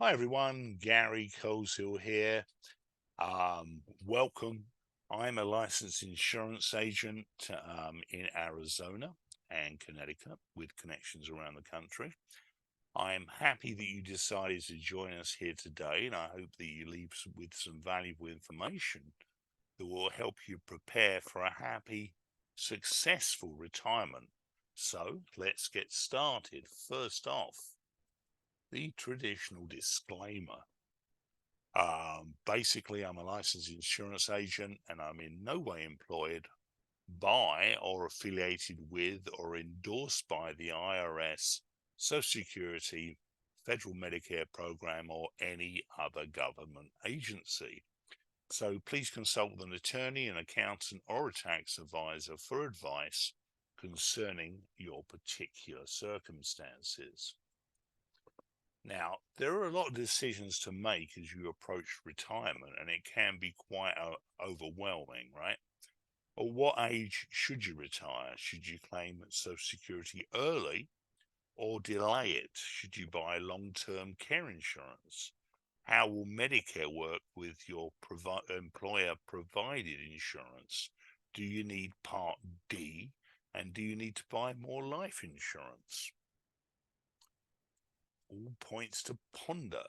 Hi everyone, Gary Coleshill here. Welcome. I'm a licensed insurance agent in Arizona and Connecticut with connections around the country. I'm happy that you decided to join us here today, and I hope that you leave with some valuable information that will help you prepare for a happy, successful retirement. So let's get started. First off, the traditional disclaimer. Basically, I'm a licensed insurance agent and I'm in no way employed by or affiliated with or endorsed by the IRS, Social Security, Federal Medicare Program, or any other government agency. So please consult with an attorney, an accountant, or a tax advisor for advice concerning your particular circumstances. Now, there are a lot of decisions to make as you approach retirement, and it can be quite overwhelming, right? At what age should you retire? Should you claim Social Security early or delay it? Should you buy long-term care insurance? How will Medicare work with your employer-provided insurance? Do you need Part D? And do you need to buy more life insurance? All points to ponder.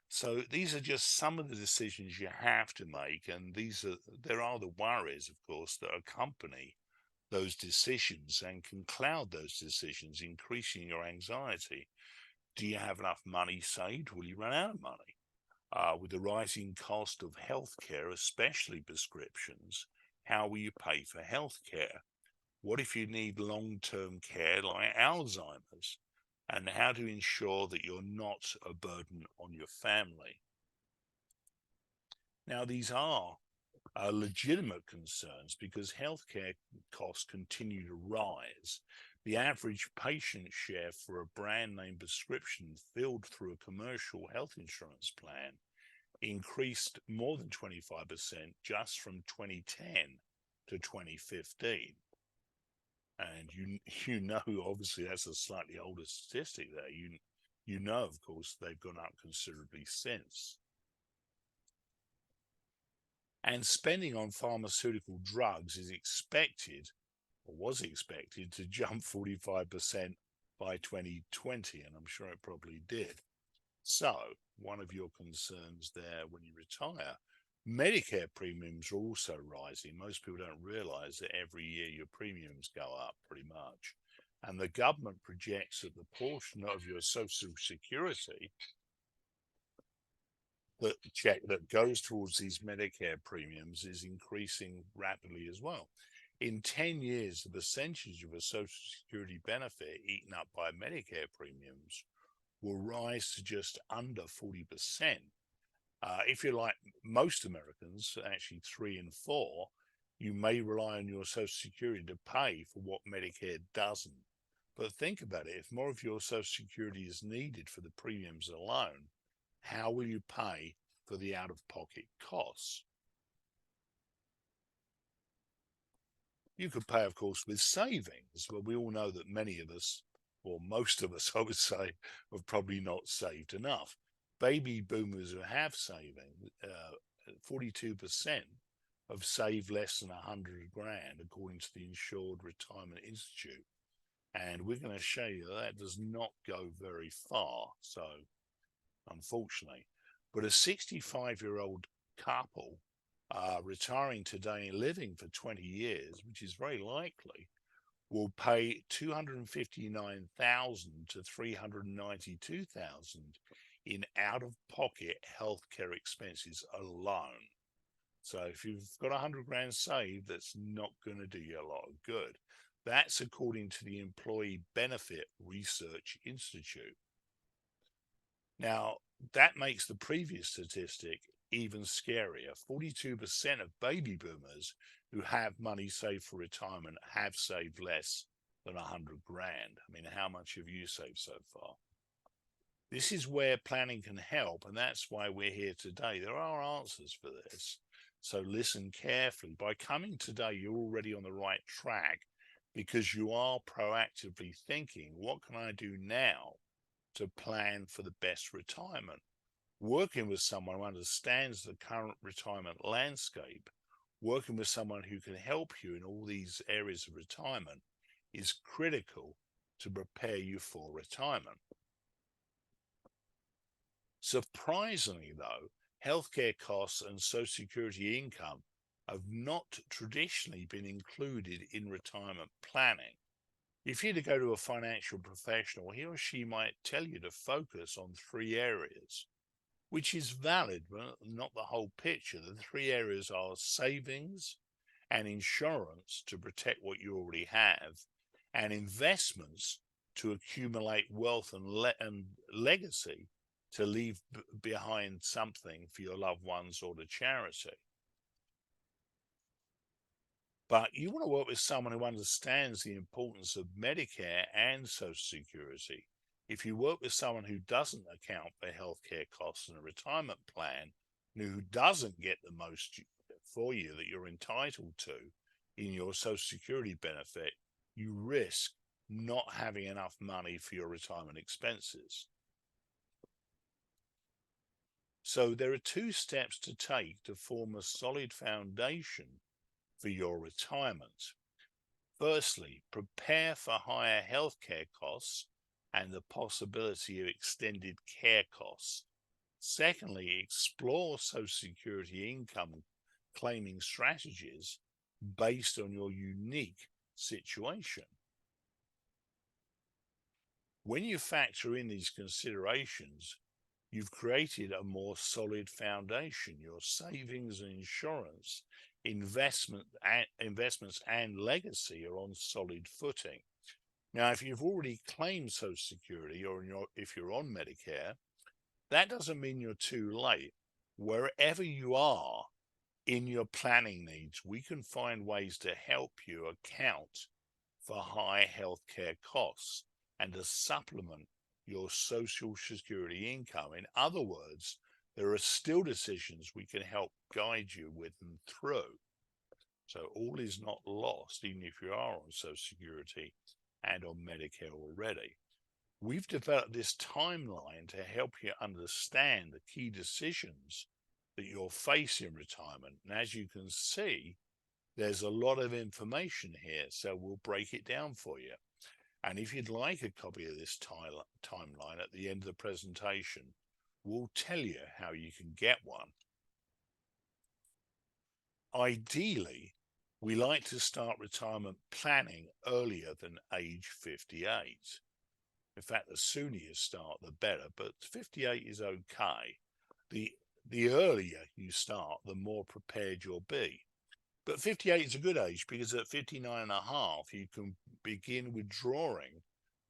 So these are just some of the decisions you have to make, and there are the worries, of course, that accompany those decisions and can cloud those decisions, increasing your anxiety. Do you have enough money saved? Will you run out of money? With the rising cost of healthcare, especially prescriptions, how will you pay for healthcare? What if you need long-term care like Alzheimer's? And how to ensure that you're not a burden on your family. Now, these are legitimate concerns because healthcare costs continue to rise. The average patient share for a brand name prescription filled through a commercial health insurance plan increased more than 25% just from 2010 to 2015. And you know, obviously that's a slightly older statistic there. You know, of course, they've gone up considerably since. And spending on pharmaceutical drugs is expected, or was expected, to jump 45% by 2020, and I'm sure it probably did. So, one of your concerns there when you retire, Medicare premiums are also rising. Most people don't realize that every year your premiums go up pretty much. And the government projects that the portion of your Social Security that goes towards these Medicare premiums is increasing rapidly as well. In 10 years, the percentage of a Social Security benefit eaten up by Medicare premiums will rise to just under 40%. If you're like most Americans, actually 3 in 4, you may rely on your Social Security to pay for what Medicare doesn't. But think about it, if more of your Social Security is needed for the premiums alone, how will you pay for the out-of-pocket costs? You could pay, of course, with savings. Well, we all know that many of us, or most of us, I would say, have probably not saved enough. Baby boomers who have saving, 42% have saved less than 100 grand, according to the Insured Retirement Institute. And we're going to show you that does not go very far. So, unfortunately, but a 65-year-old couple retiring today and living for 20 years, which is very likely, will pay 259,000 to 392,000 in out-of-pocket healthcare expenses alone. So if you've got 100 grand saved, that's not going to do you a lot of good. That's according to the Employee Benefit Research Institute. Now, that makes the previous statistic even scarier. 42% of baby boomers who have money saved for retirement have saved less than 100 grand. I mean, how much have you saved so far? This is where planning can help, and that's why we're here today. There are answers for this. So listen carefully. By coming today, you're already on the right track because you are proactively thinking, what can I do now to plan for the best retirement? working with someone who understands the current retirement landscape, working with someone who can help you in all these areas of retirement is critical to prepare you for retirement. Surprisingly, though, healthcare costs and Social Security income have not traditionally been included in retirement planning. If you're to go to a financial professional, he or she might tell you to focus on three areas, which is valid, but not the whole picture. The three areas are savings and insurance to protect what you already have, and investments to accumulate wealth and legacy to leave behind something for your loved ones or to charity. But you want to work with someone who understands the importance of Medicare and Social Security. If you work with someone who doesn't account for healthcare costs in a retirement plan, who doesn't get the most for you that you're entitled to in your Social Security benefit, you risk not having enough money for your retirement expenses. So there are two steps to take to form a solid foundation for your retirement. Firstly, prepare for higher healthcare costs and the possibility of extended care costs. Secondly, explore Social Security income claiming strategies based on your unique situation. When you factor in these considerations, you've created a more solid foundation. Your savings and insurance, investments and legacy are on solid footing. Now, if you've already claimed Social Security or if you're on Medicare, that doesn't mean you're too late. Wherever you are in your planning needs, we can find ways to help you account for high healthcare costs and to supplement your Social Security income. In other words, there are still decisions we can help guide you with and through. So all is not lost, even if you are on Social Security and on Medicare already. We've developed this timeline to help you understand the key decisions that you'll face in retirement. And as you can see, there's a lot of information here, so we'll break it down for you. And if you'd like a copy of this timeline at the end of the presentation, we'll tell you how you can get one. Ideally, we like to start retirement planning earlier than age 58. In fact, the sooner you start, the better, but 58 is okay. The earlier you start, the more prepared you'll be. But 58 is a good age because at 59 and a half, you can begin withdrawing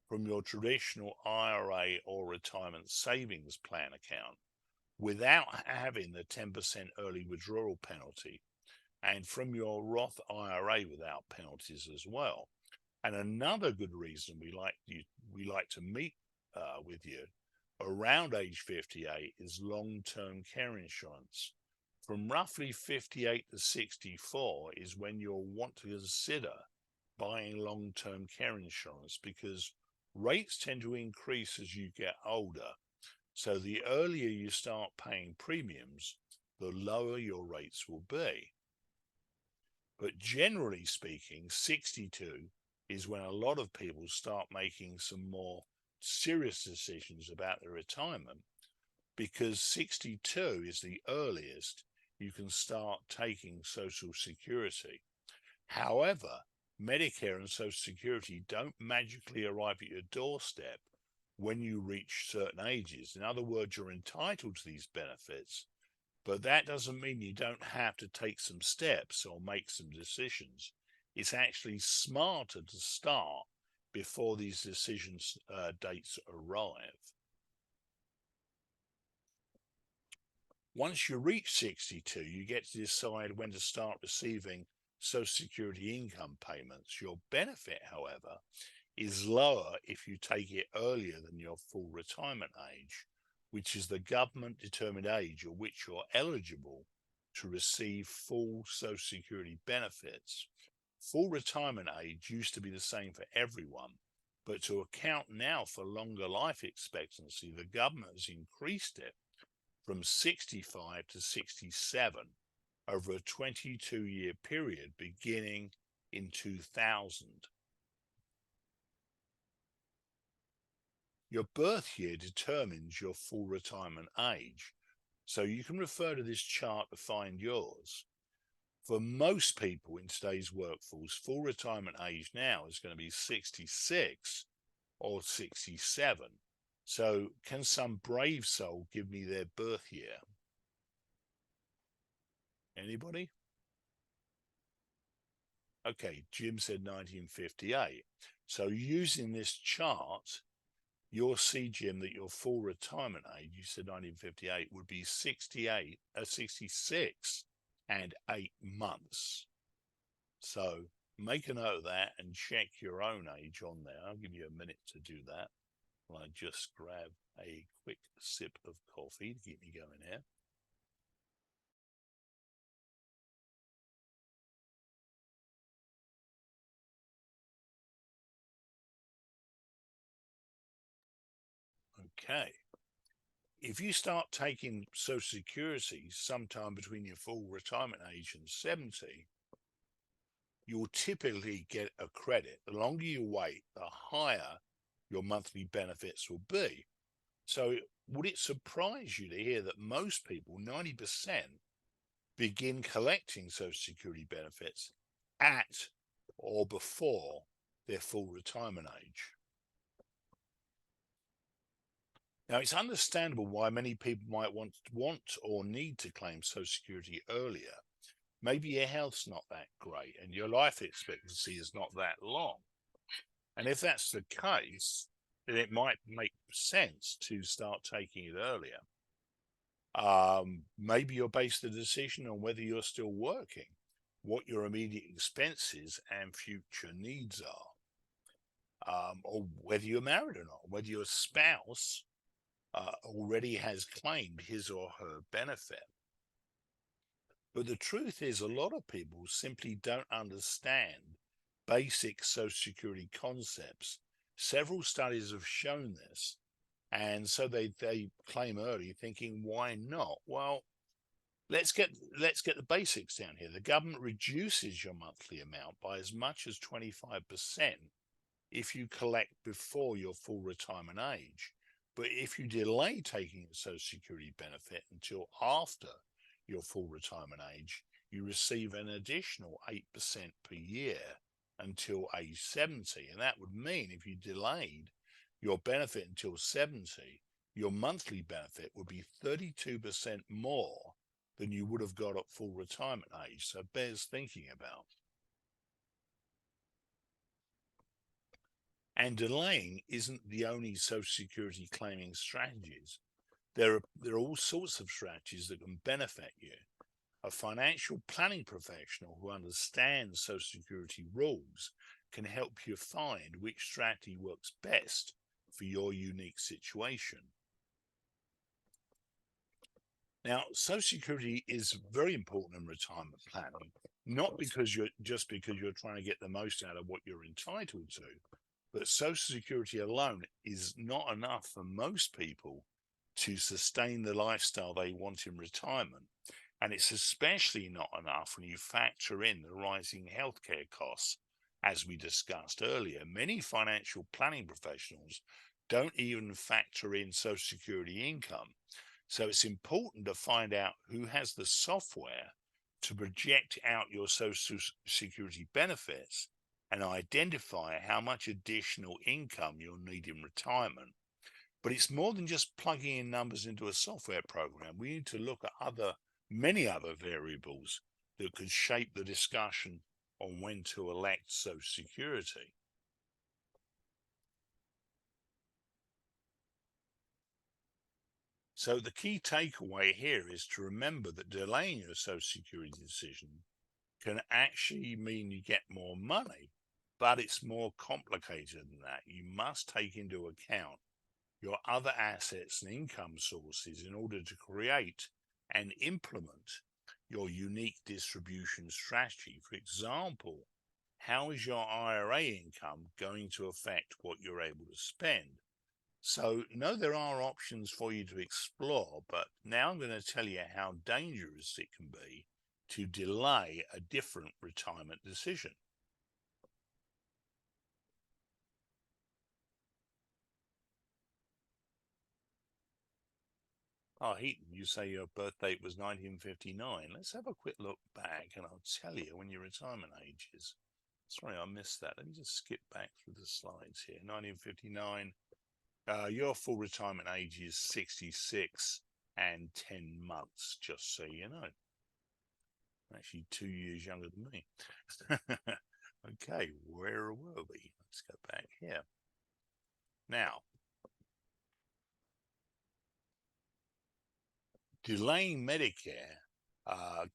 from your traditional IRA or retirement savings plan account without having the 10% early withdrawal penalty, and from your Roth IRA without penalties as well. And another good reason we like to meet with you around age 58 is long-term care insurance. From roughly 58 to 64 is when you'll want to consider buying long-term care insurance, because rates tend to increase as you get older. So the earlier you start paying premiums, the lower your rates will be. But generally speaking, 62 is when a lot of people start making some more serious decisions about their retirement, because 62 is the earliest you can start taking Social Security. However, Medicare and Social Security don't magically arrive at your doorstep when you reach certain ages. In other words, you're entitled to these benefits, but that doesn't mean you don't have to take some steps or make some decisions. It's actually smarter to start before these decisions dates arrive. Once you reach 62, you get to decide when to start receiving Social Security income payments. Your benefit, however, is lower if you take it earlier than your full retirement age, which is the government determined age at which you're eligible to receive full Social Security benefits. Full retirement age used to be the same for everyone, but to account now for longer life expectancy, the government has increased it from 65 to 67 over a 22-year period beginning in 2000. Your birth year determines your full retirement age, so you can refer to this chart to find yours. For most people in today's workforce, full retirement age now is going to be 66 or 67. So can some brave soul give me their birth year? Anybody? Okay, Jim said 1958. So using this chart, you'll see, Jim, that your full retirement age, you said 1958, would be 66 and 8 months. So make a note of that and check your own age on there. I'll give you a minute to do that. I just grab a quick sip of coffee to keep me going here. Okay. If you start taking Social Security sometime between your full retirement age and 70, you'll typically get a credit. The longer you wait, the higher your monthly benefits will be. So would it surprise you to hear that most people, 90%, begin collecting Social Security benefits at or before their full retirement age? Now, it's understandable why many people might want or need to claim Social Security earlier. Maybe your health's not that great and your life expectancy is not that long. And if that's the case, then it might make sense to start taking it earlier. Maybe you'll base the decision on whether you're still working, what your immediate expenses and future needs are, or whether you're married or not, whether your spouse already has claimed his or her benefit. But the truth is, a lot of people simply don't understand basic Social Security concepts. Several studies have shown this, and so they claim early, thinking, why not? Well, let's get the basics down here. The government reduces your monthly amount by as much as 25% if you collect before your full retirement age. But if you delay taking a Social Security benefit until after your full retirement age, you receive an additional 8% per year until age 70. And that would mean if you delayed your benefit until 70, your monthly benefit would be 32% more than you would have got at full retirement age. So bears thinking about. And delaying isn't the only Social Security claiming strategies. There are all sorts of strategies that can benefit you. A financial planning professional who understands Social Security rules can help you find which strategy works best for your unique situation. Now, Social Security is very important in retirement planning, not because you're trying to get the most out of what you're entitled to, but Social Security alone is not enough for most people to sustain the lifestyle they want in retirement. And it's especially not enough when you factor in the rising healthcare costs. As we discussed earlier, many financial planning professionals don't even factor in Social Security income. So it's important to find out who has the software to project out your Social Security benefits and identify how much additional income you'll need in retirement. But it's more than just plugging in numbers into a software program. We need to look at many other variables that could shape the discussion on when to elect Social Security. So the key takeaway here is to remember that delaying your Social Security decision can actually mean you get more money, but it's more complicated than that. You must take into account your other assets and income sources in order to create and implement your unique distribution strategy. For example, how is your IRA income going to affect what you're able to spend? So, no, there are options for you to explore, but now I'm going to tell you how dangerous it can be to delay a different retirement decision. Oh, Heaton, you say your birth date was 1959. Let's have a quick look back and I'll tell you when your retirement age is. Sorry, I missed that. Let me just skip back through the slides here. 1959. Your full retirement age is 66 and 10 months, just so you know. Actually 2 years younger than me. Okay, where were we? Let's go back here. Now, delaying Medicare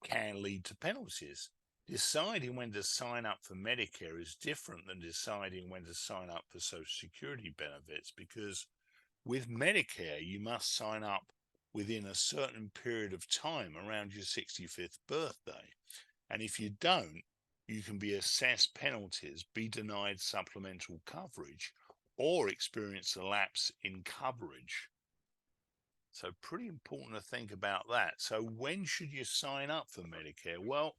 can lead to penalties. Deciding when to sign up for Medicare is different than deciding when to sign up for Social Security benefits, because with Medicare, you must sign up within a certain period of time around your 65th birthday. And if you don't, you can be assessed penalties, be denied supplemental coverage, or experience a lapse in coverage. So pretty important to think about that. So when should you sign up for Medicare? Well,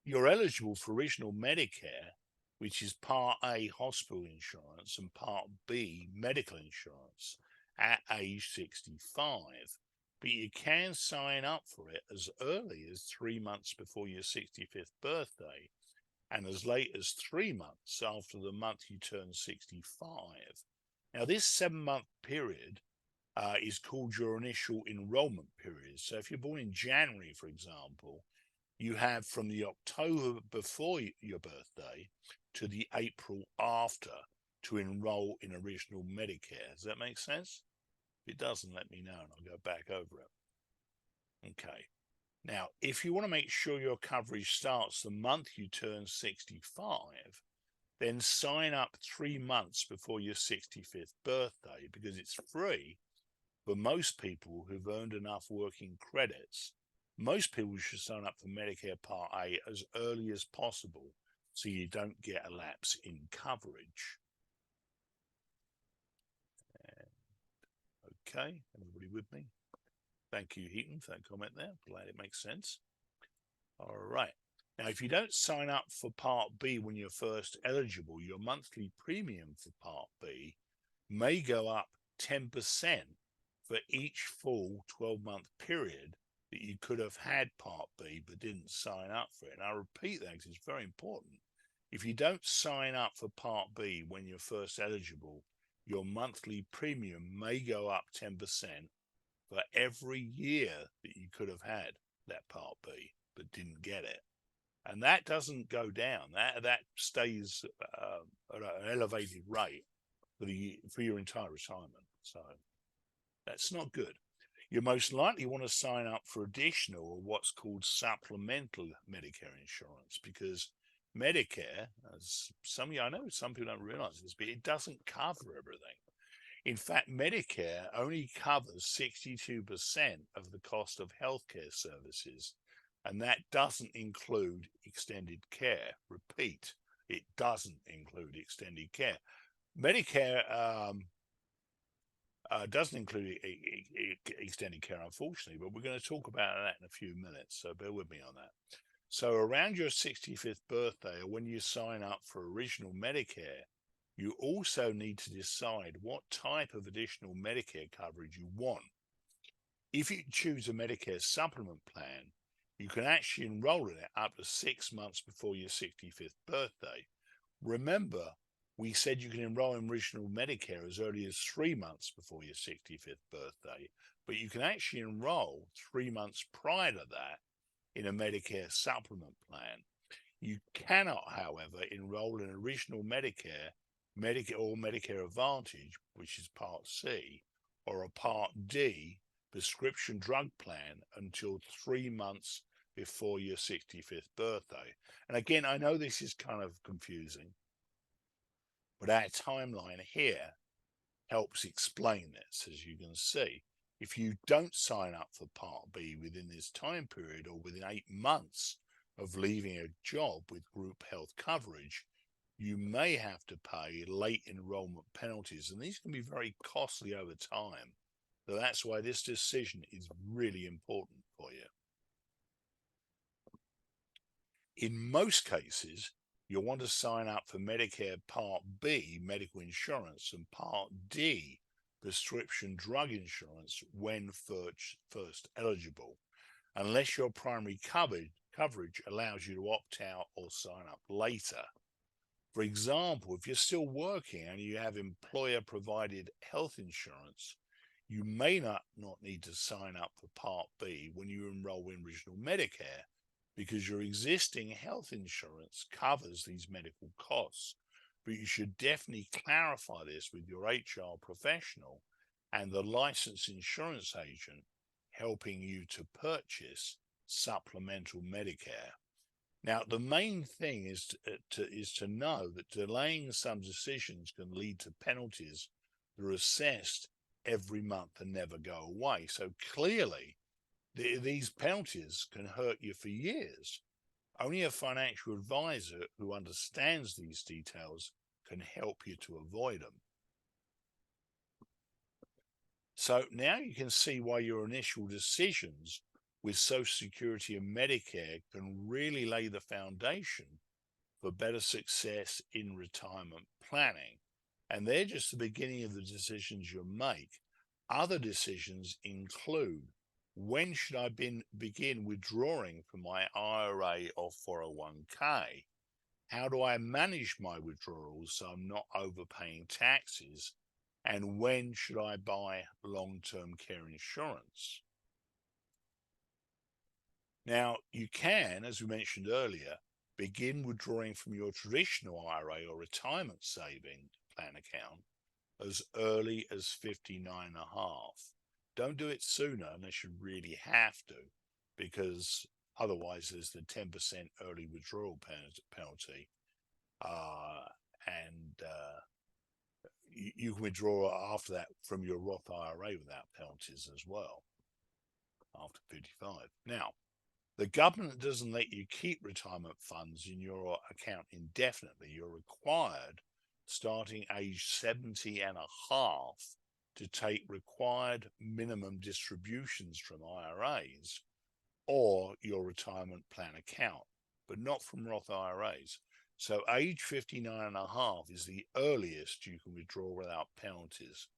you're eligible for original Medicare, which is Part A hospital insurance and Part B medical insurance, at age 65. But you can sign up for it as early as 3 months before your 65th birthday and as late as 3 months after the month you turn 65. Now, this 7-month period is called your initial enrollment period. So if you're born in January, for example, you have from the October before your birthday to the April after to enroll in original Medicare. Does that make sense? If it doesn't, let me know and I'll go back over it. Okay. Now, if you want to make sure your coverage starts the month you turn 65, then sign up 3 months before your 65th birthday, because it's free for most people who've earned enough working credits. Most people should sign up for Medicare Part A as early as possible so you don't get a lapse in coverage. Okay, everybody with me? Thank you, Heaton, for that comment there. Glad it makes sense. All right. Now, if you don't sign up for Part B when you're first eligible, your monthly premium for Part B may go up 10% for each full 12-month period that you could have had Part B but didn't sign up for it. And I repeat that because it's very important. If you don't sign up for Part B when you're first eligible, your monthly premium may go up 10% for every year that you could have had that Part B but didn't get it. And that doesn't go down. That stays at an elevated rate for your entire retirement. So that's not good. You most likely want to sign up for additional or what's called supplemental Medicare insurance, because Medicare, as I know some people don't realize this, but it doesn't cover everything. In fact, Medicare only covers 62% of the cost of healthcare services, and that doesn't include extended care. Repeat, it doesn't include extended care. Medicare doesn't include extended care, unfortunately, but we're going to talk about that in a few minutes, so bear with me on that. So around your 65th birthday, or when you sign up for original Medicare, you also need to decide what type of additional Medicare coverage you want. If you choose a Medicare supplement plan, you can actually enroll in it up to 6 months before your 65th birthday. Remember, we said you can enroll in original Medicare as early as 3 months before your 65th birthday, but you can actually enroll 3 months prior to that in a Medicare supplement plan. You cannot, however, enroll in original Medicare or Medicare Advantage, which is Part C, or a Part D prescription drug plan until 3 months before your 65th birthday. And again, I know this is kind of confusing, but our timeline here helps explain this. As you can see, if you don't sign up for Part B within this time period, or within 8 months of leaving a job with group health coverage, you may have to pay late enrollment penalties, and these can be very costly over time. So that's why this decision is really important for you. In most cases, you'll want to sign up for Medicare Part B medical insurance and Part D prescription drug insurance when first eligible, unless your primary coverage allows you to opt out or sign up later. For example, if you're still working and you have employer-provided health insurance, you may not need to sign up for Part B when you enroll in Regional Medicare, because your existing health insurance covers these medical costs. But you should definitely clarify this with your HR professional and the licensed insurance agent helping you to purchase supplemental Medicare. Now, the main thing is to know that delaying some decisions can lead to penalties that are assessed every month and never go away. So clearly, these penalties can hurt you for years. Only a financial advisor who understands these details can help you to avoid them. So now you can see why your initial decisions with Social Security and Medicare can really lay the foundation for better success in retirement planning. And they're just the beginning of the decisions you'll make. Other decisions include, when should I begin withdrawing from my IRA or 401k? How do I manage my withdrawals so I'm not overpaying taxes? And when should I buy long-term care insurance? Now, you can, as we mentioned earlier, begin withdrawing from your traditional IRA or retirement saving plan account as early as 59 and a half. Don't do it sooner unless you really have to, because otherwise there's the 10% early withdrawal penalty. You can withdraw after that from your Roth IRA without penalties as well, after 55. Now, the government doesn't let you keep retirement funds in your account indefinitely. You're required, starting age 70 and a half, to take required minimum distributions from IRAs or your retirement plan account, but not from Roth IRAs. So age 59 and a half is the earliest you can withdraw without penalties.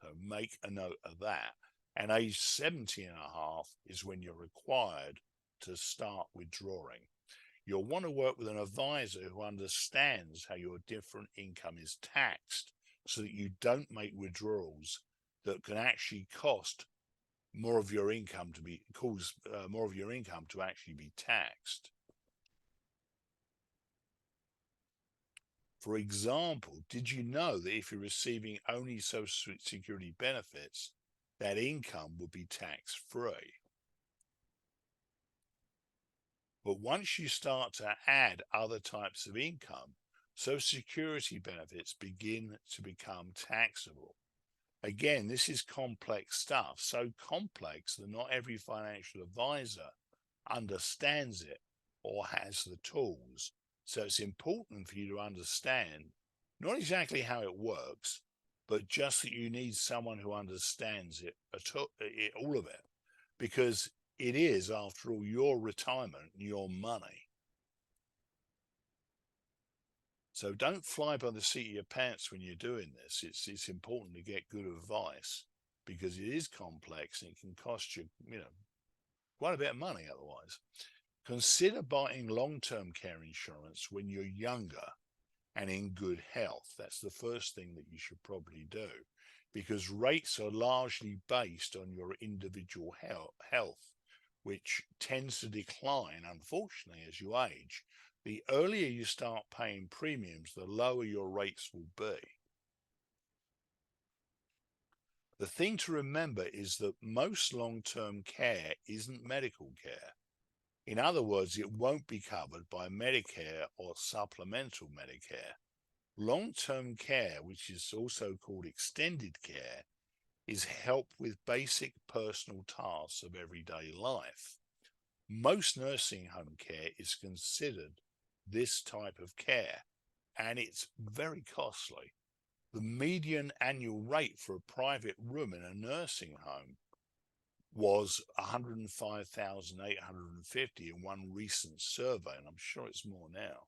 So make a note of that. And age 70 and a half is when you're required to start withdrawing. You'll want to work with an advisor who understands how your different income is taxed, so that you don't make withdrawals that can actually cost more of your income to actually be taxed. For example, did you know that if you're receiving only Social Security benefits, that income would be tax-free? But once you start to add other types of income, Social Security benefits begin to become taxable. Again, this is complex stuff, so complex that not every financial advisor understands it or has the tools. So it's important for you to understand not exactly how it works, but just that you need someone who understands it, all of it, because it is, after all, your retirement, your money. So don't fly by the seat of your pants when you're doing this. It's important to get good advice, because it is complex and it can cost you, quite a bit of money otherwise. Consider buying long-term care insurance when you're younger and in good health. That's the first thing that you should probably do, because rates are largely based on your individual health, which tends to decline, unfortunately, as you age. The earlier you start paying premiums, the lower your rates will be. The thing to remember is that most long-term care isn't medical care. In other words, it won't be covered by Medicare or supplemental Medicare. Long-term care, which is also called extended care, is help with basic personal tasks of everyday life. Most nursing home care is considered this type of care. and it's very costly. The median annual rate for a private room in a nursing home was 105,850 in one recent survey, and I'm sure it's more now.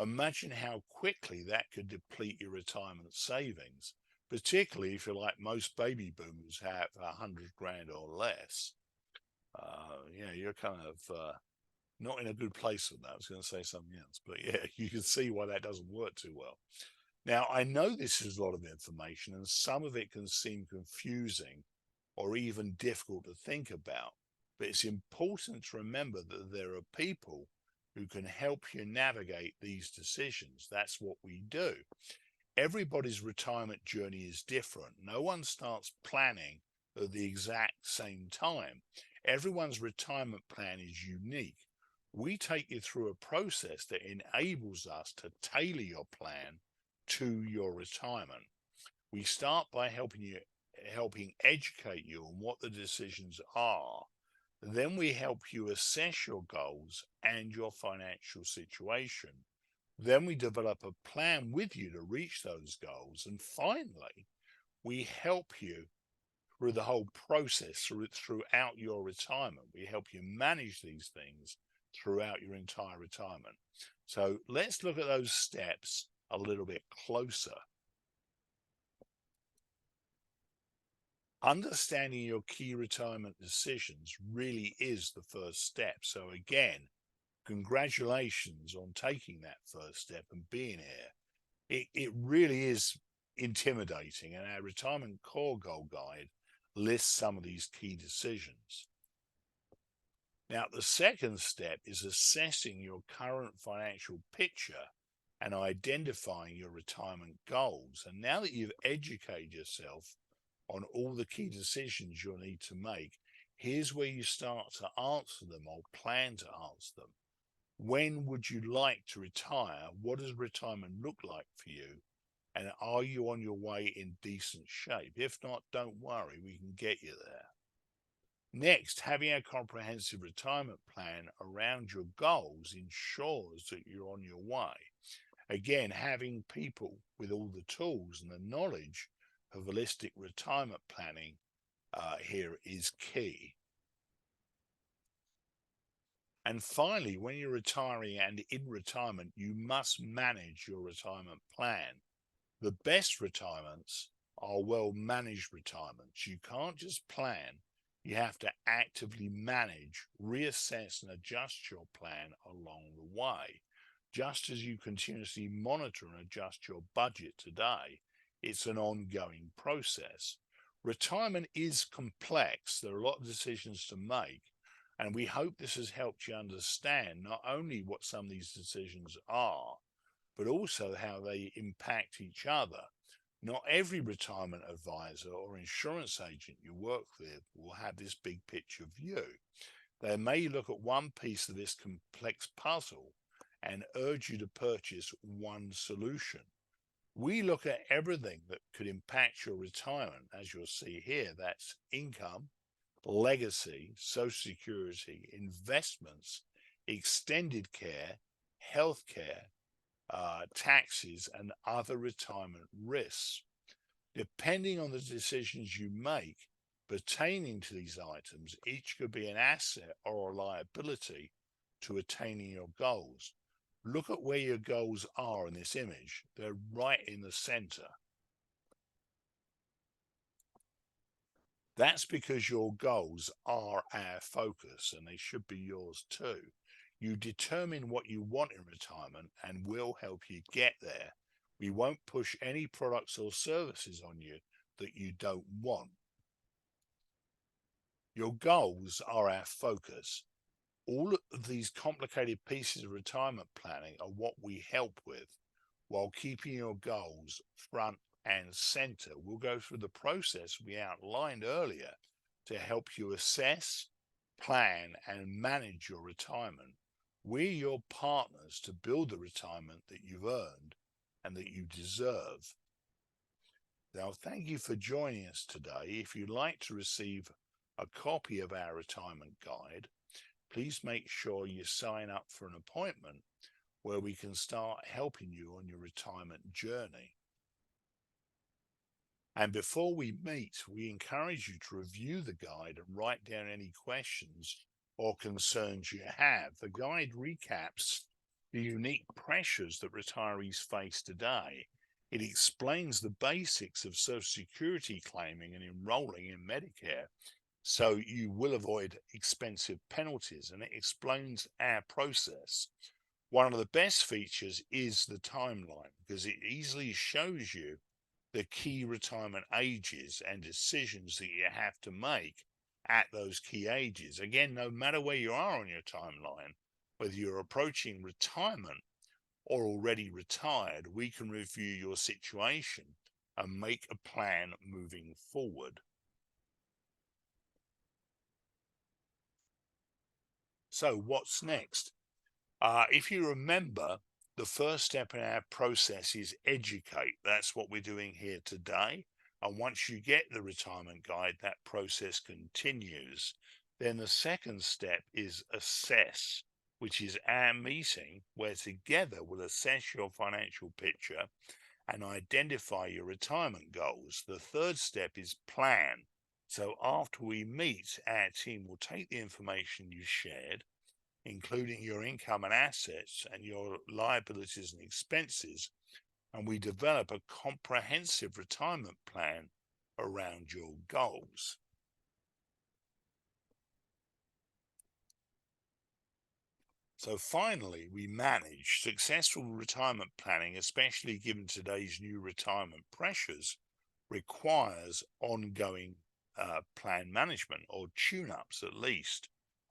Imagine how quickly that could deplete your retirement savings, particularly if you're like most baby boomers have 100 grand or less. You're kind of not in a good place with that. I was going to say something else, but yeah, you can see why that doesn't work too well. Now, I know this is a lot of information, and some of it can seem confusing or even difficult to think about, but it's important to remember that there are people who can help you navigate these decisions. That's what we do. Everybody's retirement journey is different. No one starts planning at the exact same time. Everyone's retirement plan is unique. We take you through a process that enables us to tailor your plan to your retirement. We start by helping educate you on what the decisions are. Then we help you assess your goals and your financial situation. Then we develop a plan with you to reach those goals. And finally, we help you through the whole process throughout your retirement. We help you manage these things throughout your entire retirement. So let's look at those steps a little bit closer. Understanding your key retirement decisions really is the first step. So again, congratulations on taking that first step and being here. It really is intimidating, and our retirement core goal guide lists some of these key decisions. Now, the second step is assessing your current financial picture and identifying your retirement goals. And now that you've educated yourself on all the key decisions you'll need to make, here's where you start to answer them or plan to answer them. When would you like to retire? What does retirement look like for you? And are you on your way in decent shape? If not, don't worry, we can get you there. Next, having a comprehensive retirement plan around your goals ensures that you're on your way. Again, having people with all the tools and the knowledge of holistic retirement planning here is key. And finally, when you're retiring and in retirement, you must manage your retirement plan. The best retirements are well-managed retirements. You can't just plan. You have to actively manage, reassess, and adjust your plan along the way. Just as you continuously monitor and adjust your budget today, it's an ongoing process. Retirement is complex. There are a lot of decisions to make, and we hope this has helped you understand not only what some of these decisions are, but also how they impact each other. Not every retirement advisor or insurance agent you work with will have this big picture view. They may look at one piece of this complex puzzle and urge you to purchase one solution. We look at everything that could impact your retirement, as you'll see here. That's income, legacy, social security, investments, extended care, healthcare, taxes, and other retirement risks. Depending on the decisions you make pertaining to these items, each could be an asset or a liability to attaining your goals. Look at where your goals are in this image. They're right in the center. That's because your goals are our focus, and they should be yours too. You determine what you want in retirement, and we'll help you get there. We won't push any products or services on you that you don't want. Your goals are our focus. All of these complicated pieces of retirement planning are what we help with, while keeping your goals front and center. We'll go through the process we outlined earlier to help you assess, plan, and manage your retirement. We're your partners to build the retirement that you've earned and that you deserve. Now, thank you for joining us today. If you'd like to receive a copy of our retirement guide, please make sure you sign up for an appointment where we can start helping you on your retirement journey. And before we meet, we encourage you to review the guide and write down any questions or concerns you have. The guide recaps the unique pressures that retirees face today. It explains the basics of Social Security claiming and enrolling in Medicare, so you will avoid expensive penalties, and it explains our process. One of the best features is the timeline, because it easily shows you the key retirement ages and decisions that you have to make at those key ages. Again, no matter where you are on your timeline, whether you're approaching retirement or already retired, we can review your situation and make a plan moving forward. So what's next? If you remember, the first step in our process is educate. That's what we're doing here today. And once you get the retirement guide, that process continues. Then the second step is assess, which is our meeting where together we'll assess your financial picture and identify your retirement goals. The third step is plan. So after we meet, our team will take the information you shared, including your income and assets and your liabilities and expenses, and we develop a comprehensive retirement plan around your goals. So finally, we manage. Successful retirement planning, especially given today's new retirement pressures, requires ongoing plan management, or tune-ups at least.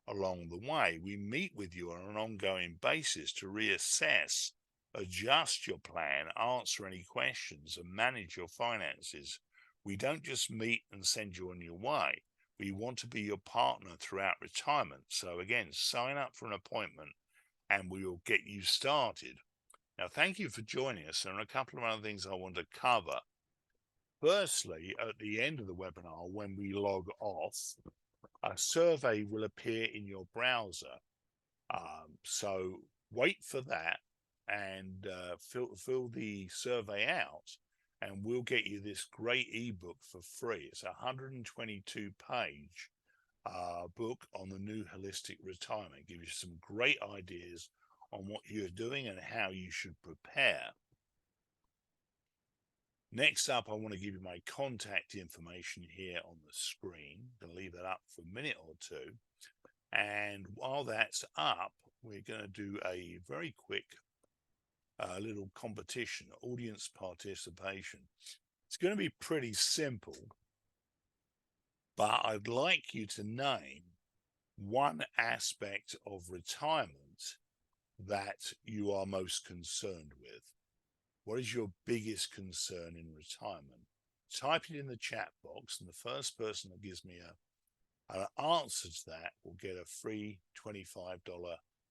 Along the way, we meet with you on an ongoing basis to reassess, adjust your plan, answer any questions, and manage your finances. We don't just meet and send you on your way. We want to be your partner throughout retirement. So again, sign up for an appointment and we will get you started. Now, thank you for joining us. There are a couple of other things I want to cover. Firstly, at the end of the webinar, when we log off, a survey will appear in your browser. So wait for that and fill the survey out, and we'll get you this great ebook for free. It's a 122-page book on the new holistic retirement. It gives you some great ideas on what you're doing and how you should prepare. Next up, I want to give you my contact information here on the screen. I'm going to leave that up for a minute or two. And while that's up, we're going to do a very quick little competition, audience participation. It's going to be pretty simple, but I'd like you to name one aspect of retirement that you are most concerned with. What is your biggest concern in retirement? Type it in the chat box, and the first person that gives me an answer to that will get a free $25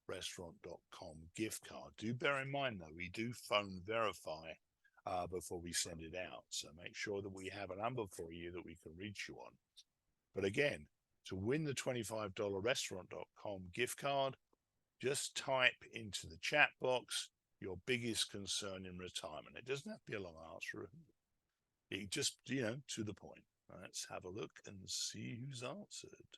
restaurant.com gift card. Do bear in mind, though, we do phone verify before we send it out. So make sure that we have a number for you that we can reach you on. But again, to win the $25 restaurant.com gift card, just type into the chat box your biggest concern in retirement. It doesn't have to be a long answer. It just, to the point. Let's have a look and see who's answered.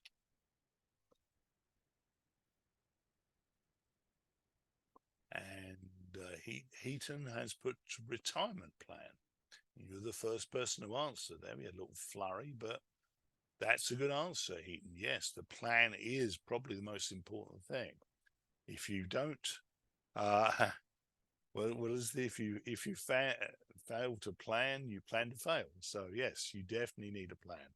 And Heaton has put retirement plan. You're the first person to answer there. We had a little flurry, but that's a good answer, Heaton. Yes, the plan is probably the most important thing. If you don't, what is the if you fail to plan, you plan to fail. So yes, you definitely need a plan.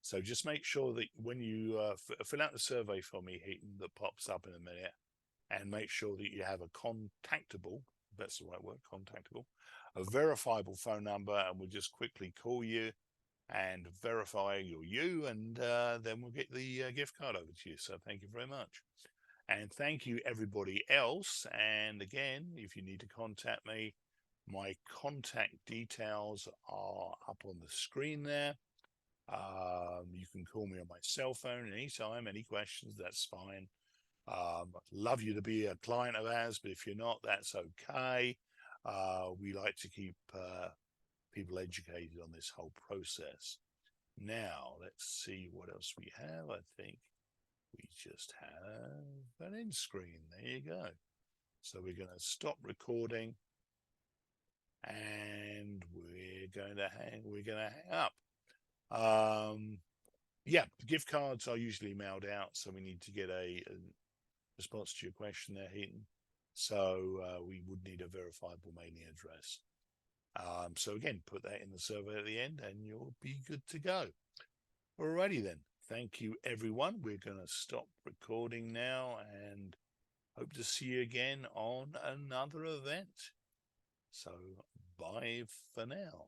So just make sure that when you fill out the survey for me, Heaton, that pops up in a minute, and make sure that you have a contactable, if that's the right word, contactable, a verifiable phone number, and we'll just quickly call you and verify you're you, and then we'll get the gift card over to you. So thank you very much. And thank you everybody else. And again, if you need to contact me, my contact details are up on the screen there. You can call me on my cell phone anytime, any questions, that's fine. Love you to be a client of ours, but if you're not, that's okay. We like to keep people educated on this whole process. Now, let's see what else we have. I think we just have an end screen. There you go. So we're going to stop recording, and we're going to hang up. Yeah, gift cards are usually mailed out, so we need to get a response to your question there, Heaton. So we would need a verifiable mailing address. So again, put that in the survey at the end and you'll be good to go. Alrighty then. Thank you, everyone. We're going to stop recording now and hope to see you again on another event. So bye for now.